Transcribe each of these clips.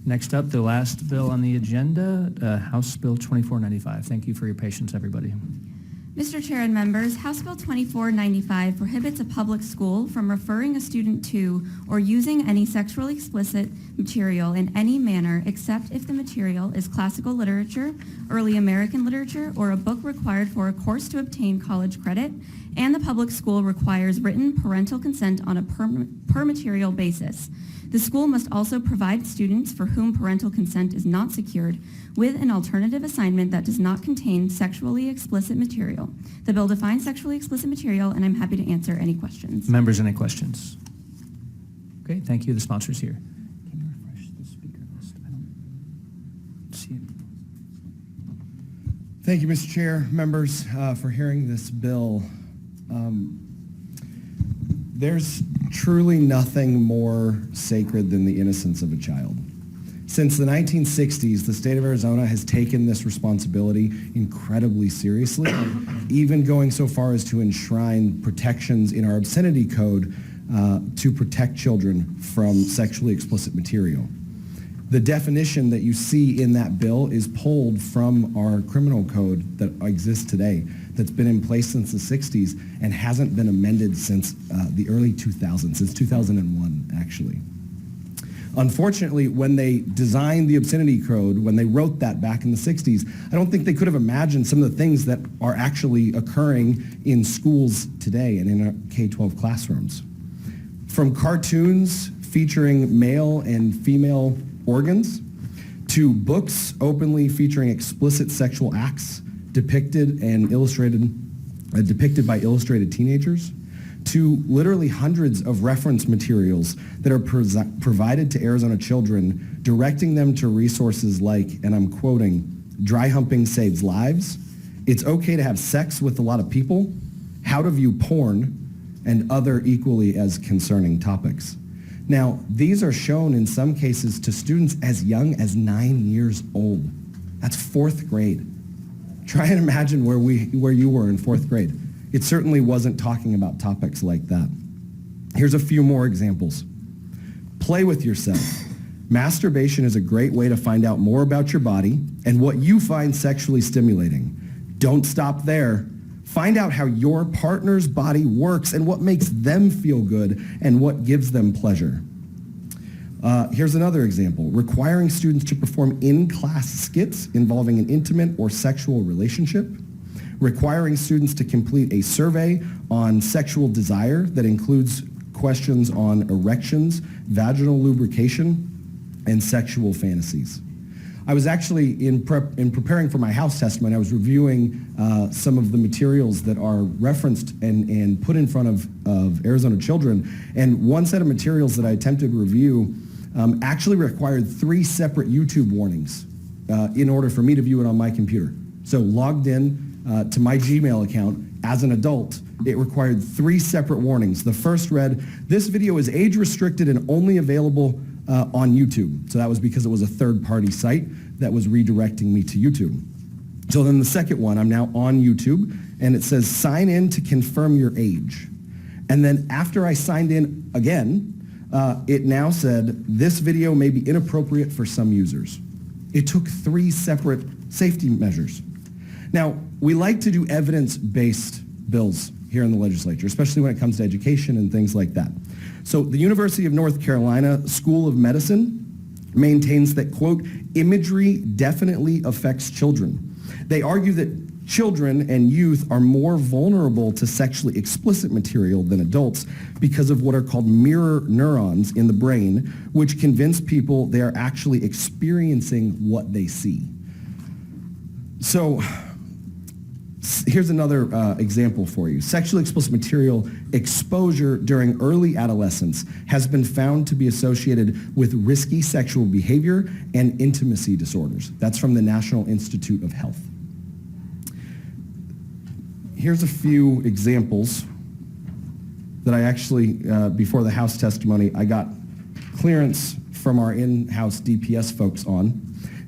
Next up, the last bill on the agenda, House Bill 2495. Thank you for your patience, everybody. Mr. Chair and members, House Bill 2495 prohibits a public school from referring a student to or using any sexually explicit material in any manner except if the material is classical literature, early American literature, or a book required for a course to obtain college credit, and the public school requires written parental consent on a per material basis. The school must also provide students for whom parental consent is not secured with an alternative assignment that does not contain sexually explicit material. The bill defines sexually explicit material, and I'm happy to answer any questions. Members, any questions? Okay, thank you. The sponsor's here. Can you refresh the speaker list? I don't see it. Thank you, Mr. Chair, members, for hearing this bill. There's truly nothing more sacred than the innocence of a child. Since the 1960s, the state of Arizona has taken this responsibility incredibly seriously, even going so far as to enshrine protections in our obscenity code to protect children from sexually explicit material. The definition that you see in that bill is pulled from our criminal code that exists today, that's been in place since the 60s and hasn't been amended since the early 2000s, since 2001, actually. Unfortunately, when they designed the obscenity code, when they wrote that back in the 60s, I don't think they could have imagined some of the things that are actually occurring in schools today and in our K-12 classrooms. From cartoons featuring male and female organs, to books openly featuring explicit sexual acts depicted by illustrated teenagers, to literally hundreds of reference materials that are provided to Arizona children, directing them to resources like, and I'm quoting, dry humping saves lives, it's okay to have sex with a lot of people, how to view porn, and other equally as concerning topics. Now, these are shown in some cases to students as young as 9 years old. That's fourth grade. Try and imagine where you were in fourth grade. It certainly wasn't talking about topics like that. Here's a few more examples. Play with yourself. Masturbation is a great way to find out more about your body and what you find sexually stimulating. Don't stop there. Find out how your partner's body works and what makes them feel good and what gives them pleasure. Here's another example. Requiring students to perform in-class skits involving an intimate or sexual relationship. Requiring students to complete a survey on sexual desire that includes questions on erections, vaginal lubrication, and sexual fantasies. I was actually, in preparing for my House testimony, I was reviewing some of the materials that are referenced and put in front of Arizona children, and one set of materials that I attempted to review actually required 3 separate YouTube warnings in order for me to view it on my computer. So logged in to my Gmail account as an adult, it required 3 separate warnings. The first read, this video is age restricted and only available on YouTube. So that was because it was a third-party site that was redirecting me to YouTube. So then the second one, I'm now on YouTube, and it says sign in to confirm your age. And then after I signed in again, it now said this video may be inappropriate for some users. It took 3 separate safety measures. Now, we like to do evidence-based bills here in the legislature, especially when it comes to education and things like that. So the University of North Carolina School of Medicine maintains that, quote, imagery definitely affects children. They argue that children and youth are more vulnerable to sexually explicit material than adults because of what are called mirror neurons in the brain, which convince people they are actually experiencing what they see. So here's another example for you. Sexually explicit material exposure during early adolescence has been found to be associated with risky sexual behavior and intimacy disorders. That's from the National Institute of Health. Here's a few examples that I actually, before the House testimony, I got clearance from our in-house DPS folks on.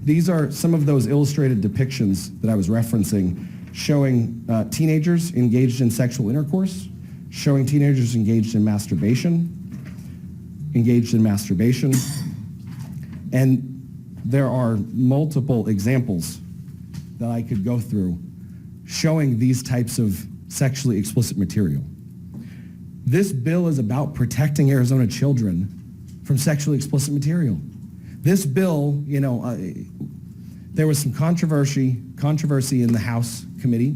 These are some of those illustrated depictions that I was referencing, showing teenagers engaged in sexual intercourse, showing teenagers engaged in masturbation, and there are multiple examples that I could go through showing these types of sexually explicit material. This bill is about protecting Arizona children from sexually explicit material. This bill, there was some controversy in the House committee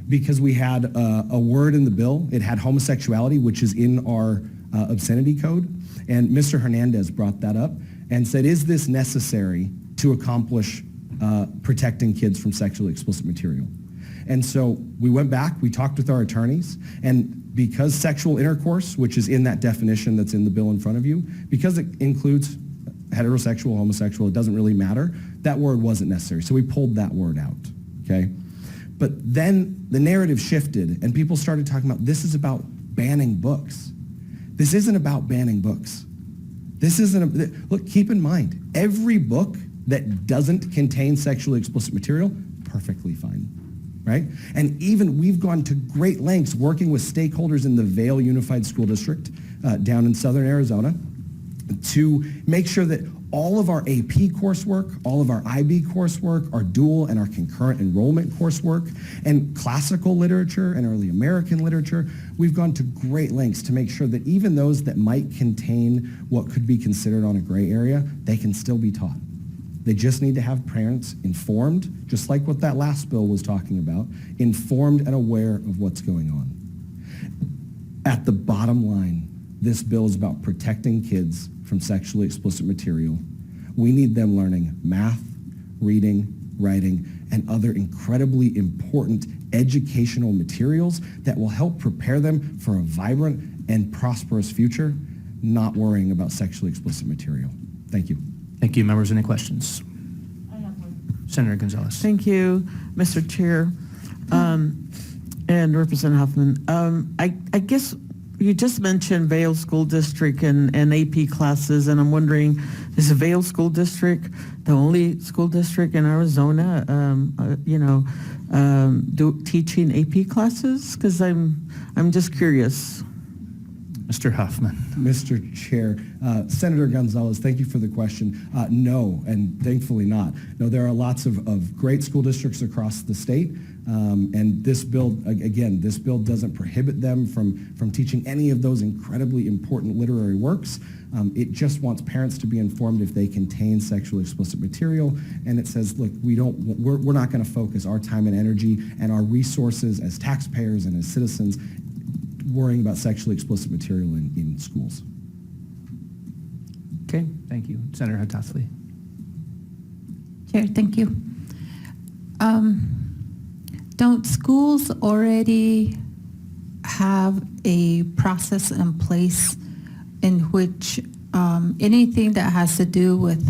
because we had a word in the bill. It had homosexuality, which is in our obscenity code. And Mr. Hernandez brought that up and said, is this necessary to accomplish protecting kids from sexually explicit material? And so we went back, we talked with our attorneys, and because sexual intercourse, which is in that definition that's in the bill in front of you, because it includes heterosexual, homosexual, it doesn't really matter, that word wasn't necessary. So we pulled that word out, okay? But then the narrative shifted, and people started talking about this is about banning books. This isn't about banning books. Look, keep in mind, every book that doesn't contain sexually explicit material, perfectly fine, right? And even we've gone to great lengths working with stakeholders in the Vail Unified School District down in southern Arizona to make sure that all of our AP coursework, all of our IB coursework, our dual and our concurrent enrollment coursework, and classical literature and early American literature, we've gone to great lengths to make sure that even those that might contain what could be considered on a gray area, they can still be taught. They just need to have parents informed, just like what that last bill was talking about, informed and aware of what's going on. At the bottom line, this bill is about protecting kids from sexually explicit material. We need them learning math, reading, writing, and other incredibly important educational materials that will help prepare them for a vibrant and prosperous future, not worrying about sexually explicit material. Thank you. Thank you. Members, any questions? I have one. Senator Gonzalez. Thank you, Mr. Chair, and Representative Huffman. I guess you just mentioned Vail School District and AP classes, and I'm wondering, is the Vail School District the only school district in Arizona, teaching AP classes? Because I'm just curious. Mr. Huffman. Mr. Chair, Senator Gonzalez, thank you for the question. No, and thankfully not. No, there are lots of great school districts across the state, and this bill, again, this bill doesn't prohibit them from teaching any of those incredibly important literary works. It just wants parents to be informed if they contain sexually explicit material, and it says, look, we're not going to focus our time and energy and our resources as taxpayers and as citizens worrying about sexually explicit material in schools. Okay, thank you. Senator Hattasli. Chair, thank you. Don't schools already have a process in place in which anything that has to do with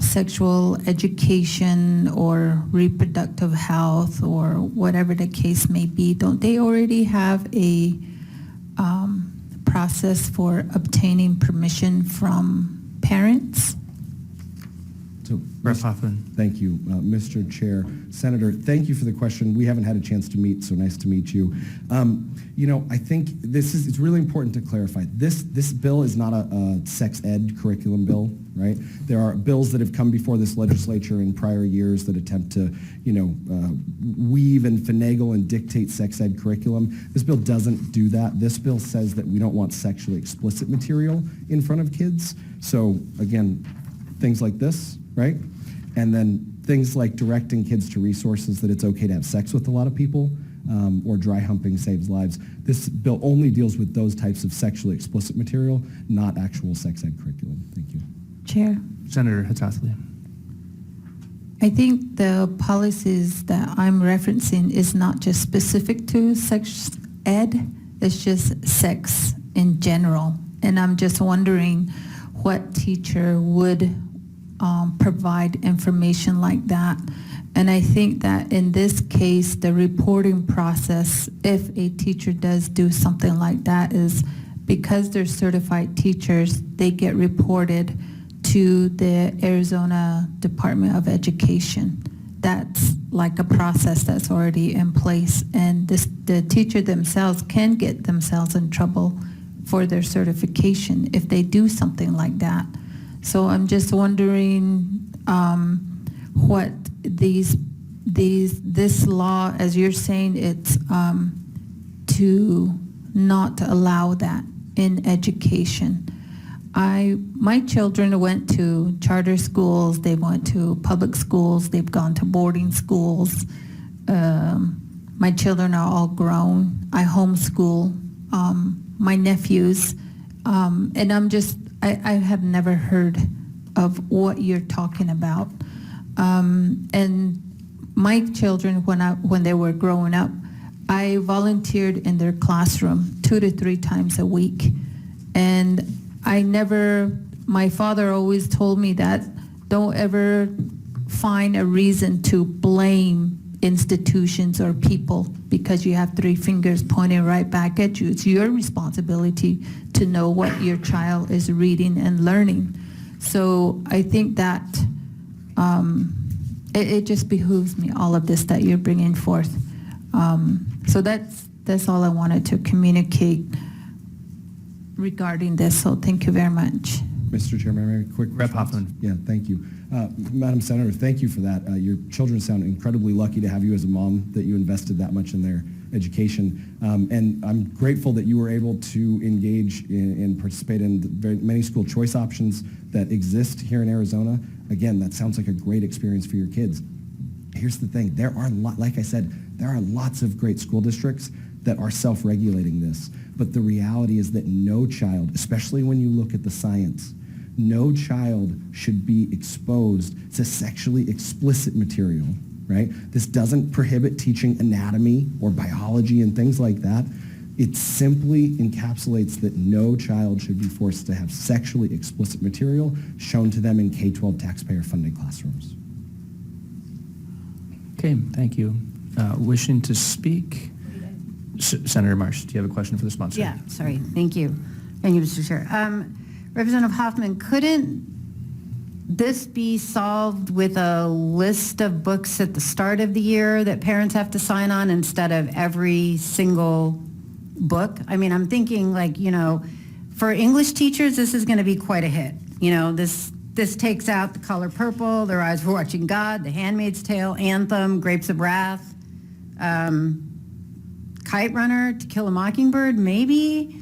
sexual education or reproductive health or whatever the case may be, don't they already have a process for obtaining permission from parents? So, Rep. Hoffman. thank you, Mr. Chair. Senator, thank you for the question. We haven't had a chance to meet, so nice to meet you. I think it's really important to clarify. This bill is not a sex ed curriculum bill, right? There are bills that have come before this legislature in prior years that attempt to, weave and finagle and dictate sex ed curriculum. This bill doesn't do that. This bill says that we don't want sexually explicit material in front of kids. So again, things like this, right? And then things like directing kids to resources that it's okay to have sex with a lot of people, or dry humping saves lives. This bill only deals with those types of sexually explicit material, not actual sex ed curriculum. Thank you. Chair, Senator Hattasli. I think the policies that I'm referencing is not just specific to sex ed, it's just sex in general. And I'm just wondering what teacher would provide information like that. And I think that in this case, the reporting process, if a teacher does do something like that, is because they're certified teachers, they get reported to the Arizona Department of Education. That's like a process that's already in place. And the teacher themselves can get themselves in trouble for their certification if they do something like that. So I'm just wondering what this law, as you're saying, it's to not allow that in education. My children went to charter schools, they went to public schools, they've gone to boarding schools. My children are all grown. I homeschool my nephews, and I have never heard of what you're talking about. And my children, when they were growing up, I volunteered in their classroom 2 to 3 times a week. And my father always told me that don't ever find a reason to blame institutions or people because you have 3 fingers pointing right back at you. It's your responsibility to know what your child is reading and learning. So I think that it just behooves me, all of this that you're bringing forth. So that's all I wanted to communicate regarding this. So thank you very much. Mr. Chairman, may I make a quick Rep. response? Hoffman. Yeah, thank you. Madam Senator, thank you for that. Your children sound incredibly lucky to have you as a mom, that you invested that much in their education. And I'm grateful that you were able to engage and participate in the very many school choice options that exist here in Arizona. Again, that sounds like a great experience for your kids. Here's the thing. Like I said, there are lots of great school districts that are self-regulating this. But the reality is that no child, especially when you look at the science, no child should be exposed to sexually explicit material, right? This doesn't prohibit teaching anatomy or biology and things like that. It simply encapsulates that no child should be forced to have sexually explicit material shown to them in K-12 taxpayer-funded classrooms. Okay, thank you. Wishing to speak? Senator Marsh, do you have a question for the sponsor? Yeah, sorry. Thank you. Thank you, Mr. Chair. Representative Hoffman, couldn't this be solved with a list of books at the start of the year that parents have to sign on instead of every single book? I mean, I'm thinking like, for English teachers, this is going to be quite a hit. This takes out The Color Purple, Their Eyes Were Watching God, The Handmaid's Tale, Anthem, Grapes of Wrath, Kite Runner, To Kill a Mockingbird, maybe?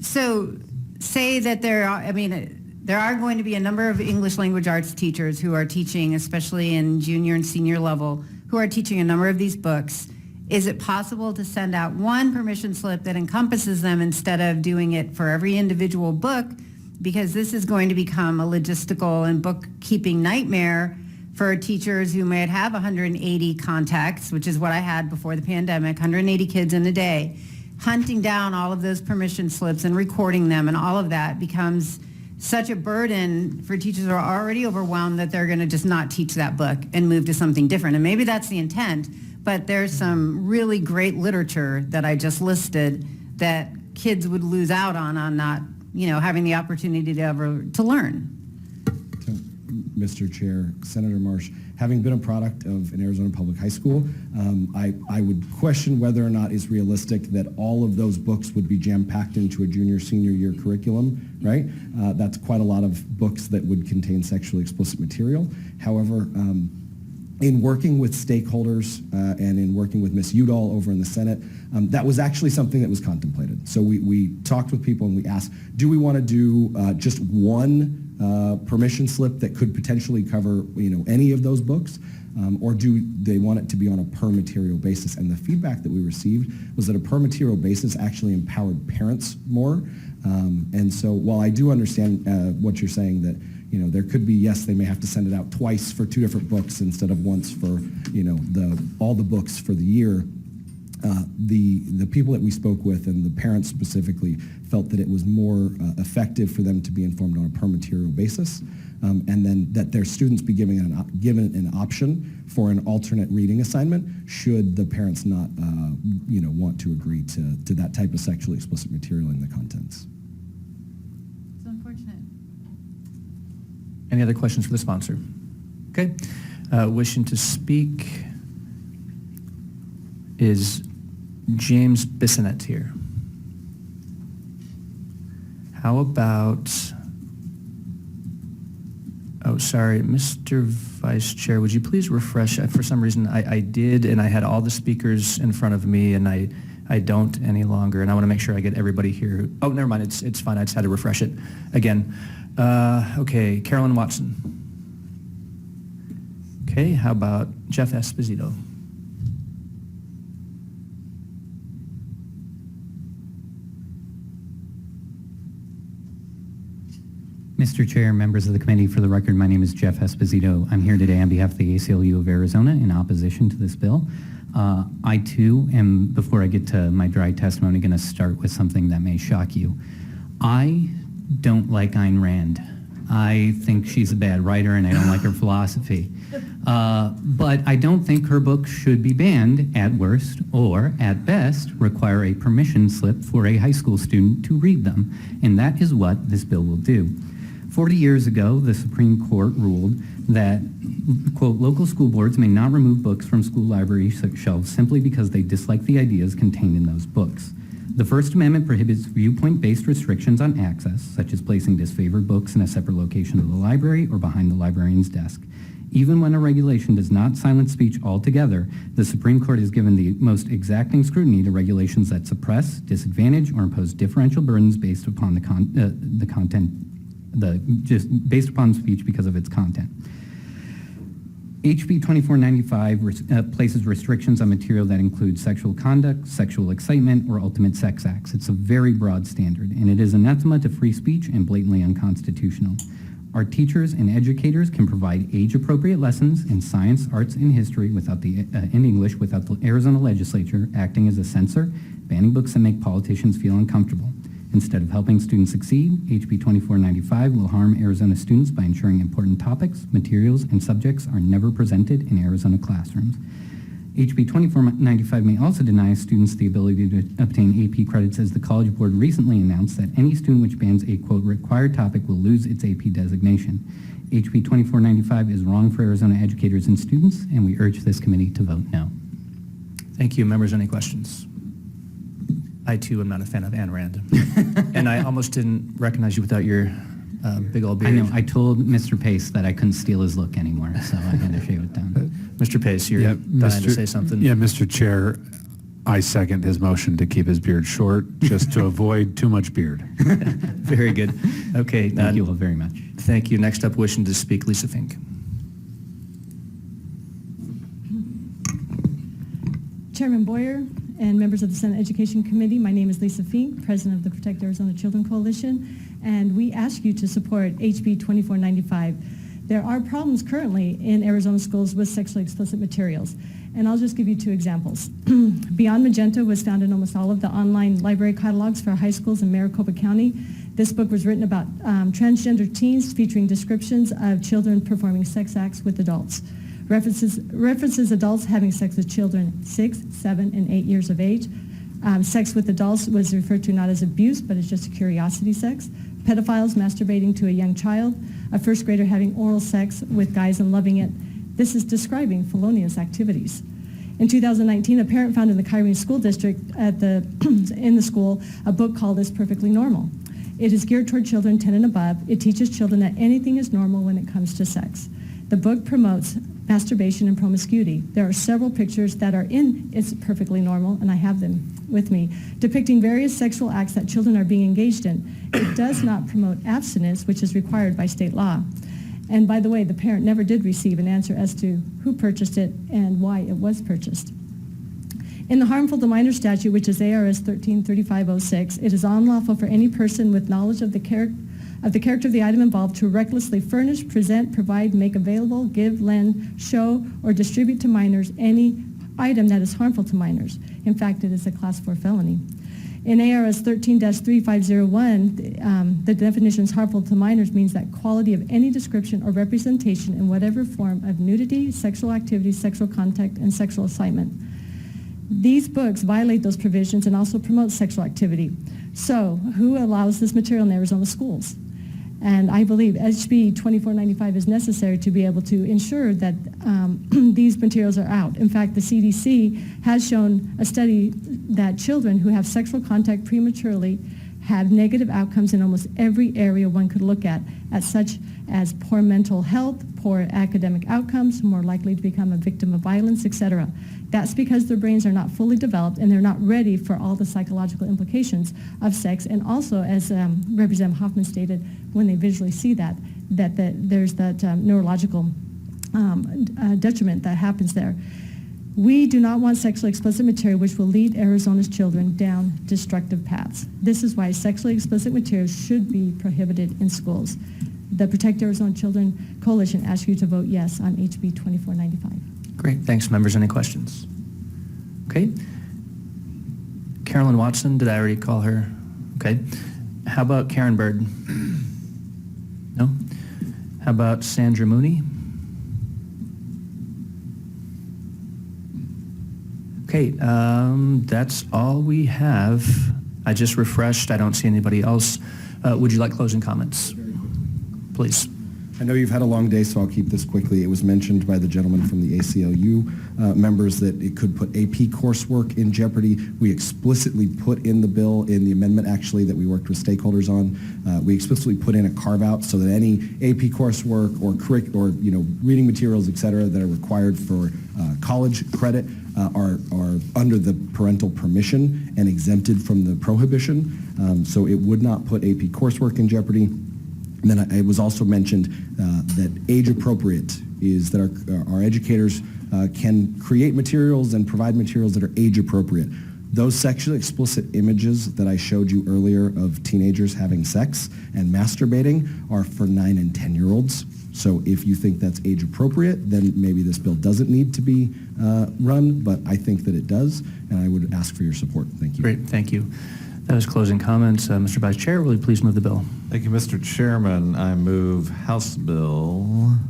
So say that there are going to be a number of English language arts teachers who are teaching, especially in junior and senior level, who are teaching a number of these books. Is it possible to send out one permission slip that encompasses them instead of doing it for every individual book? Because this is going to become a logistical and bookkeeping nightmare for teachers who might have 180 contacts, which is what I had before the pandemic, 180 kids in a day. Hunting down all of those permission slips and recording them and all of that becomes such a burden for teachers who are already overwhelmed that they're going to just not teach that book and move to something different. And maybe that's the intent, but there's some really great literature that I just listed that kids would lose out on not, having the opportunity to learn. Mr. Chair, Senator Marsh, having been a product of an Arizona public high school, I would question whether or not it's realistic that all of those books would be jam-packed into a junior, senior year curriculum, right? That's quite a lot of books that would contain sexually explicit material. However, in working with stakeholders and in working with Ms. Udall over in the Senate, that was actually something that was contemplated. So we talked with people and we asked, do we want to do just one permission slip that could potentially cover any of those books, or do they want it to be on a per material basis? And the feedback that we received was that a per material basis actually empowered parents more. And so while I do understand what you're saying, that there could be, yes, they may have to send it out twice for 2 different books instead of once for all the books for the year. The people that we spoke with and the parents specifically felt that it was more effective for them to be informed on a per material basis, and then that their students be given an option for an alternate reading assignment should the parents not want to agree to that type of sexually explicit material in the contents. It's unfortunate. Any other questions for the sponsor? Okay. Wishing to speak is James Bissonette here. How about, oh, sorry, Mr. Vice Chair, would you please refresh? For some reason, I did, and I had all the speakers in front of me, and I don't any longer, and I want to make sure I get everybody here. Oh, never mind, it's fine. I just had to refresh it again. Okay, Carolyn Watson. Okay, how about Jeff Esposito? Mr. Chair, members of the committee, for the record, my name is Jeff Esposito. I'm here today on behalf of the ACLU of Arizona in opposition to this bill. I too am, before I get to my dry testimony, going to start with something that may shock you. I don't like Ayn Rand. I think she's a bad writer and I don't like her philosophy. But I don't think her books should be banned at worst, or at best require a permission slip for a high school student to read them. And that is what this bill will do. 40 years ago, the Supreme Court ruled that, quote, local school boards may not remove books from school library shelves simply because they dislike the ideas contained in those books. The First Amendment prohibits viewpoint-based restrictions on access, such as placing disfavored books in a separate location of the library or behind the librarian's desk. Even when a regulation does not silence speech altogether, the Supreme Court has given the most exacting scrutiny to regulations that suppress, disadvantage, or impose differential burdens based upon based upon speech because of its content. HB 2495 places restrictions on material that include sexual conduct, sexual excitement, or ultimate sex acts. It's a very broad standard, and it is anathema to free speech and blatantly unconstitutional. Our teachers and educators can provide age-appropriate lessons in science, arts, and history in English without the Arizona legislature acting as a censor, banning books that make politicians feel uncomfortable. Instead of helping students succeed, HB 2495 will harm Arizona students by ensuring important topics, materials, and subjects are never presented in Arizona classrooms. HB 2495 may also deny students the ability to obtain AP credits, as the College Board recently announced that any student which bans a, quote, required topic will lose its AP designation. HB 2495 is wrong for Arizona educators and students, and we urge this committee to vote no. Thank you. Members, any questions? I, too, am not a fan of Ayn Rand. And I almost didn't recognize you without your big old beard. I know. I told Mr. Pace that I couldn't steal his look anymore, so I had to shave it down. Mr. Pace, you're dying to say something. Yeah, Mr. Chair, I second his motion to keep his beard short, just to avoid too much beard. Very good. Okay. Thank you all very much. Thank you. Next up, wishing to speak, Lisa Fink. Chairman Boyer and members of the Senate Education Committee, my name is Lisa Fink, President of the Protect Arizona Children Coalition, and we ask you to support HB 2495. There are problems currently in Arizona schools with sexually explicit materials, and I'll just give you two examples. Beyond Magenta was found in almost all of the online library catalogs for high schools in Maricopa County. This book was written about transgender teens, featuring descriptions of children performing sex acts with adults. References adults having sex with children 6, 7, and 8 years of age. Sex with adults was referred to not as abuse, but as just a curiosity sex. Pedophiles masturbating to a young child. A first grader having oral sex with guys and loving it. This is describing felonious activities. In 2019, a parent found in the Kyrene School District in the school a book called It's Perfectly Normal. It is geared toward children 10 and above. It teaches children that anything is normal when it comes to sex. The book promotes masturbation and promiscuity. There are several pictures that are in It's Perfectly Normal, and I have them with me, depicting various sexual acts that children are being engaged in. It does not promote abstinence, which is required by state law. And by the way, the parent never did receive an answer as to who purchased it and why it was purchased. In the harmful to minor statute, which is ARS 133506, it is unlawful for any person with knowledge of the character of the item involved to recklessly furnish, present, provide, make available, give, lend, show, or distribute to minors any item that is harmful to minors. In fact, it is a Class 4 felony. In ARS 13-3501, the definition harmful to minors means that quality of any description or representation in whatever form of nudity, sexual activity, sexual contact, and sexual excitement. These books violate those provisions and also promote sexual activity. So, who allows this material in Arizona schools? And I believe HB 2495 is necessary to be able to ensure that these materials are out. In fact, the CDC has shown a study that children who have sexual contact prematurely have negative outcomes in almost every area one could look at such as poor mental health, poor academic outcomes, more likely to become a victim of violence, etc. That's because their brains are not fully developed and they're not ready for all the psychological implications of sex. And also, as Representative Hoffman stated, when they visually see that there's that neurological detriment that happens there. We do not want sexually explicit material which will lead Arizona's children down destructive paths. This is why sexually explicit material should be prohibited in schools. The Protect Arizona Children Coalition asks you to vote yes on HB 2495. Great, thanks. Members, any questions? Okay. Carolyn Watson, did I already call her? Okay. How about Karen Bird? No? How about Sandra Mooney? Okay, that's all we have. I just refreshed. I don't see anybody else. Would you like closing comments? Please. I know you've had a long day, so I'll keep this quickly. It was mentioned by the gentleman from the ACLU members that it could put AP coursework in jeopardy. We explicitly put in the bill, in the amendment actually, that we worked with stakeholders on, we explicitly put in a carve-out so that any AP coursework or reading materials, et cetera, that are required for college credit are under the parental permission and exempted from the prohibition. So it would not put AP coursework in jeopardy. And then it was also mentioned that age appropriate is that our educators can create materials and provide materials that are age appropriate. Those sexually explicit images that I showed you earlier of teenagers having sex and masturbating are for 9 and 10-year-olds. So if you think that's age appropriate, then maybe this bill doesn't need to be run, but I think that it does, and I would ask for your support. Thank you. Great, thank you. That was closing comments. Mr. Vice Chair, will you please move the bill? Thank you, Mr. Chairman. I move House Bill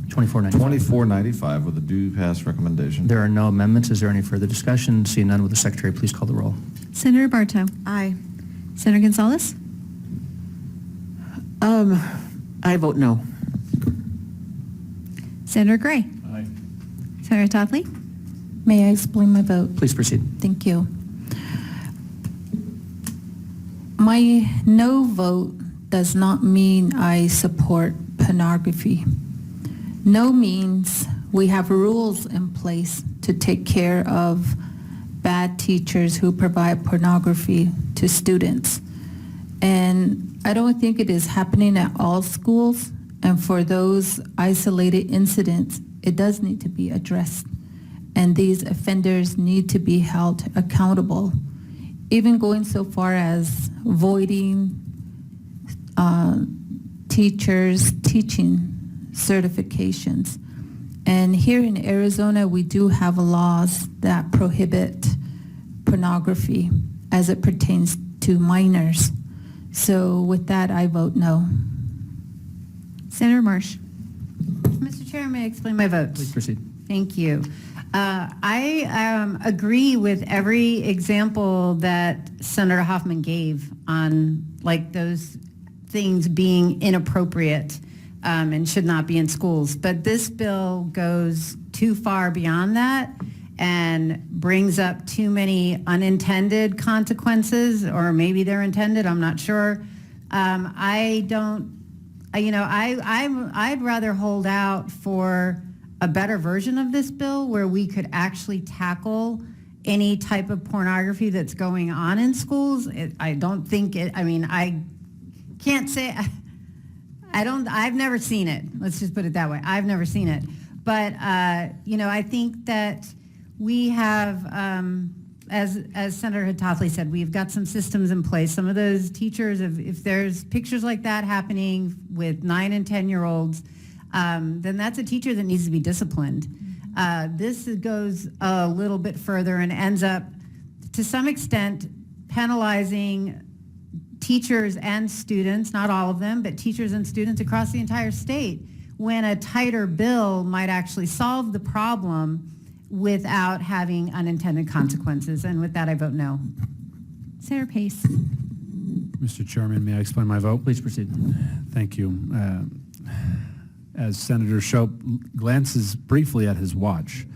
2495. with a due pass recommendation. There are no amendments. Is there any further discussion? Seeing none, will the Secretary please call the roll? Senator Bartow. Aye. Senator Gonzalez. I vote no. Senator Gray. Aye. Senator Totley. May I explain my vote? Please proceed. Thank you. My no vote does not mean I support pornography. No means we have rules in place to take care of bad teachers who provide pornography to students. And I don't think it is happening at all schools. And for those isolated incidents, it does need to be addressed. And these offenders need to be held accountable. Even going so far as voiding teachers' teaching certifications. And here in Arizona, we do have laws that prohibit pornography as it pertains to minors. So with that, I vote no. Senator Marsh. Mr. Chair, may I explain my vote? Please proceed. Thank you. I agree with every example that Senator Hoffman gave on like those things being inappropriate and should not be in schools. But this bill goes too far beyond that and brings up too many unintended consequences, or maybe they're intended, I'm not sure. I'd rather hold out for a better version of this bill where we could actually tackle any type of pornography that's going on in schools. I can't say, I've never seen it. Let's just put it that way. I've never seen it. But, I think that we have, as Senator Totley said, we've got some systems in place. Some of those teachers, if there's pictures like that happening with 9 and 10-year-olds, then that's a teacher that needs to be disciplined. This goes a little bit further and ends up, to some extent, penalizing teachers and students, not all of them, but teachers and students across the entire state, when a tighter bill might actually solve the problem without having unintended consequences. And with that, I vote no. Senator Pace. Mr. Chairman, may I explain my vote? Please proceed. Thank you. As Senator Shope glances briefly at his watch,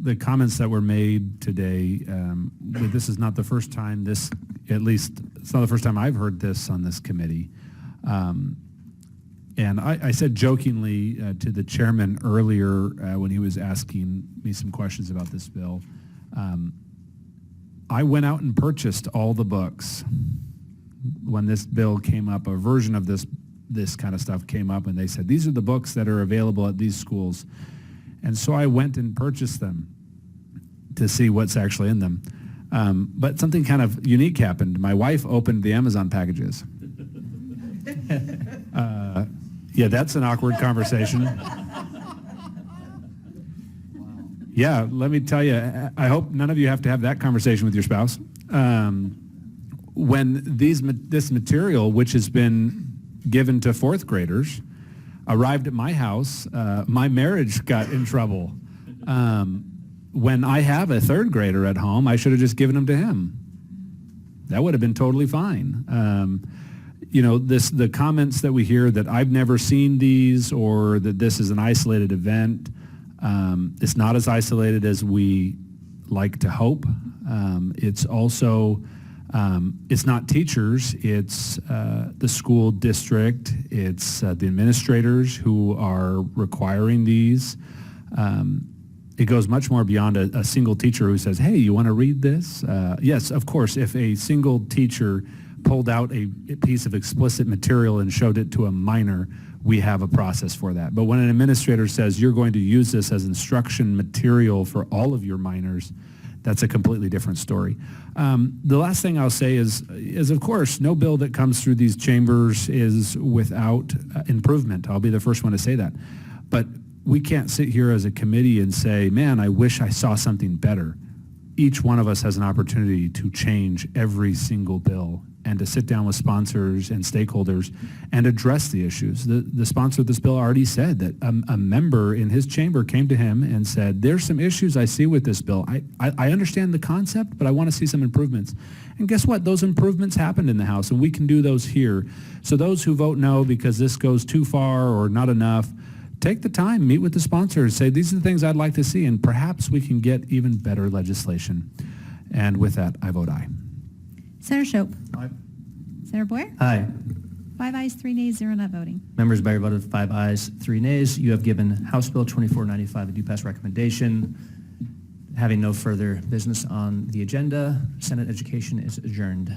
the comments that were made today, this is not the first time at least it's not the first time I've heard this on this committee. And I said jokingly to the chairman earlier when he was asking me some questions about this bill, I went out and purchased all the books when this bill came up. A version of this kind of stuff came up, and they said, these are the books that are available at these schools. And so I went and purchased them to see what's actually in them. But something kind of unique happened. My wife opened the Amazon packages. Yeah, that's an awkward conversation. Yeah, let me tell you, I hope none of you have to have that conversation with your spouse. When this material, which has been given to fourth graders, arrived at my house, my marriage got in trouble. When I have a third grader at home, I should have just given them to him. That would have been totally fine. The comments that we hear that I've never seen these or that this is an isolated event, it's not as isolated as we like to hope. It's also, it's not teachers, it's the school district, it's the administrators who are requiring these. It goes much more beyond a single teacher who says, hey, you want to read this? Yes, of course, if a single teacher pulled out a piece of explicit material and showed it to a minor, we have a process for that. But when an administrator says you're going to use this as instruction material for all of your minors, that's a completely different story. The last thing I'll say is of course, no bill that comes through these chambers is without improvement. I'll be the first one to say that. But we can't sit here as a committee and say, man, I wish I saw something better. Each one of us has an opportunity to change every single bill and to sit down with sponsors and stakeholders and address the issues. The sponsor of this bill already said that a member in his chamber came to him and said, there's some issues I see with this bill. I understand the concept, but I want to see some improvements. And guess what? Those improvements happened in the House, and we can do those here. So those who vote no because this goes too far or not enough, take the time, meet with the sponsors, say, these are the things I'd like to see, and perhaps we can get even better legislation. And with that, I vote aye. Senator Shope. Aye. Senator Boyer. Aye. 5 ayes, 3 nays, 0 not voting. Members, by your vote of 5 ayes, 3 nays, you have given House Bill 2495 a due pass recommendation. Having no further business on the agenda, Senate Education is adjourned.